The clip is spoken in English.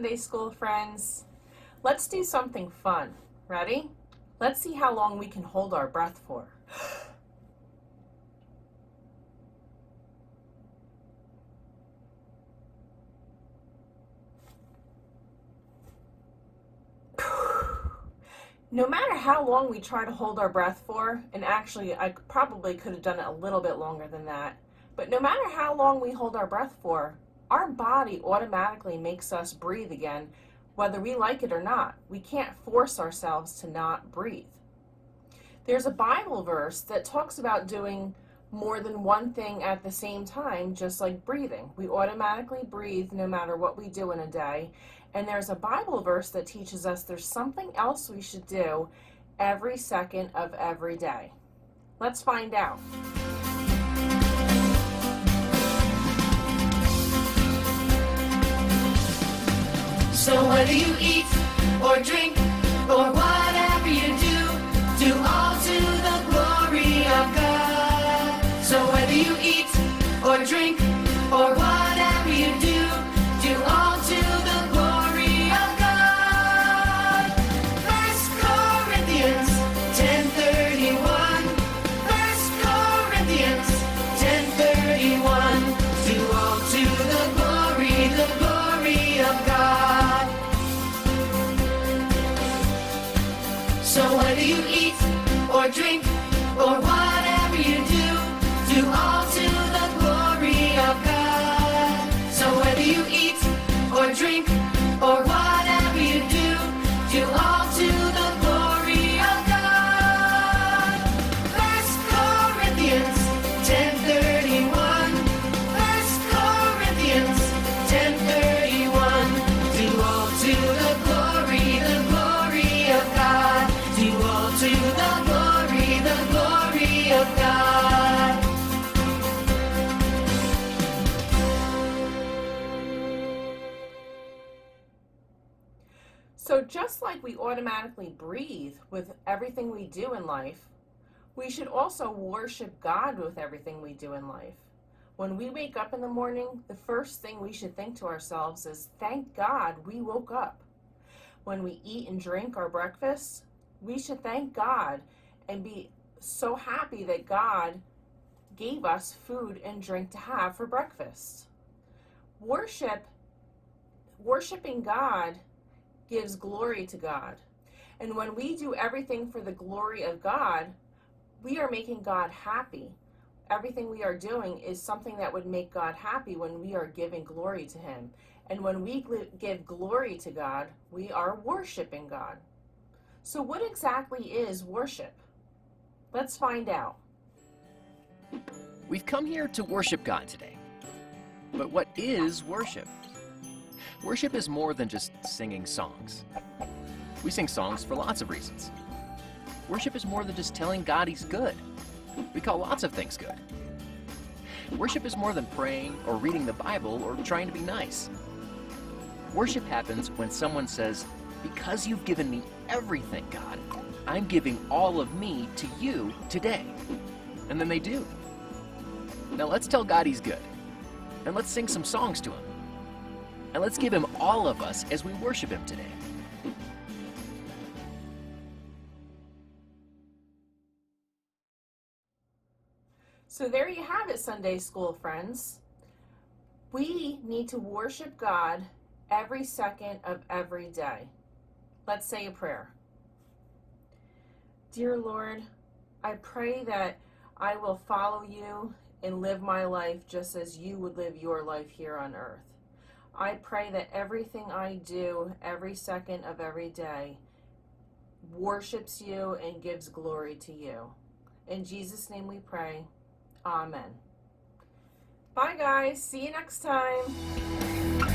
Sunday school friends. Let's do something fun. Ready? Let's see how long we can hold our breath for. No matter how long we try to hold our breath for, and actually I probably could have done it a little bit longer than that, but no matter how long we hold our breath for, our body automatically makes us breathe again, whether we like it or not. We can't force ourselves to not breathe. There's a Bible verse that talks about doing more than one thing at the same time, just like breathing. We automatically breathe no matter what we do in a day. And there's a Bible verse that teaches us there's something else we should do every second of every day. Let's find out. So whether you eat or drink or whatever you do all to the glory of God. So whether you eat or drink or whatever you do all to the glory of God. 1 Corinthians 10:31. 1 Corinthians 10:31. Do all to the glory of God. So whether you eat or drink or whatever you do all to the glory of God. So whether you eat or drink or whatever you do all to the glory of God. 1 Corinthians 10:31. 1 Corinthians 10:31. Do all to the glory of God. Do all to the glory of God. So just like we automatically breathe with everything we do in life, we should also worship God with everything we do in life. When we wake up in the morning, the first thing we should think to ourselves is, thank God we woke up. When we eat and drink our breakfast, we should thank God and be so happy that God gave us food and drink to have for breakfast. Worshiping God gives glory to God. And when we do everything for the glory of God, we are making God happy. Everything we are doing is something that would make God happy when we are giving glory to Him. And when we give glory to God, we are worshiping God. So what exactly is worship? Let's find out. We've come here to worship God today. But what is worship? Worship is more than just singing songs. We sing songs for lots of reasons. Worship is more than just telling God He's good. We call lots of things good. Worship is more than praying or reading the Bible or trying to be nice. Worship happens when someone says, because you've given me everything, God, I'm giving all of me to you today. And then they do. Now let's tell God He's good. And let's sing some songs to Him. And let's give Him all of us as we worship Him today. So there you have it, Sunday school friends. We need to worship God every second of every day. Let's say a prayer. Dear Lord, I pray that I will follow you and live my life just as you would live your life here on earth. I pray that everything I do every second of every day worships you and gives glory to you. In Jesus' name we pray. Amen. Bye guys. See you next time.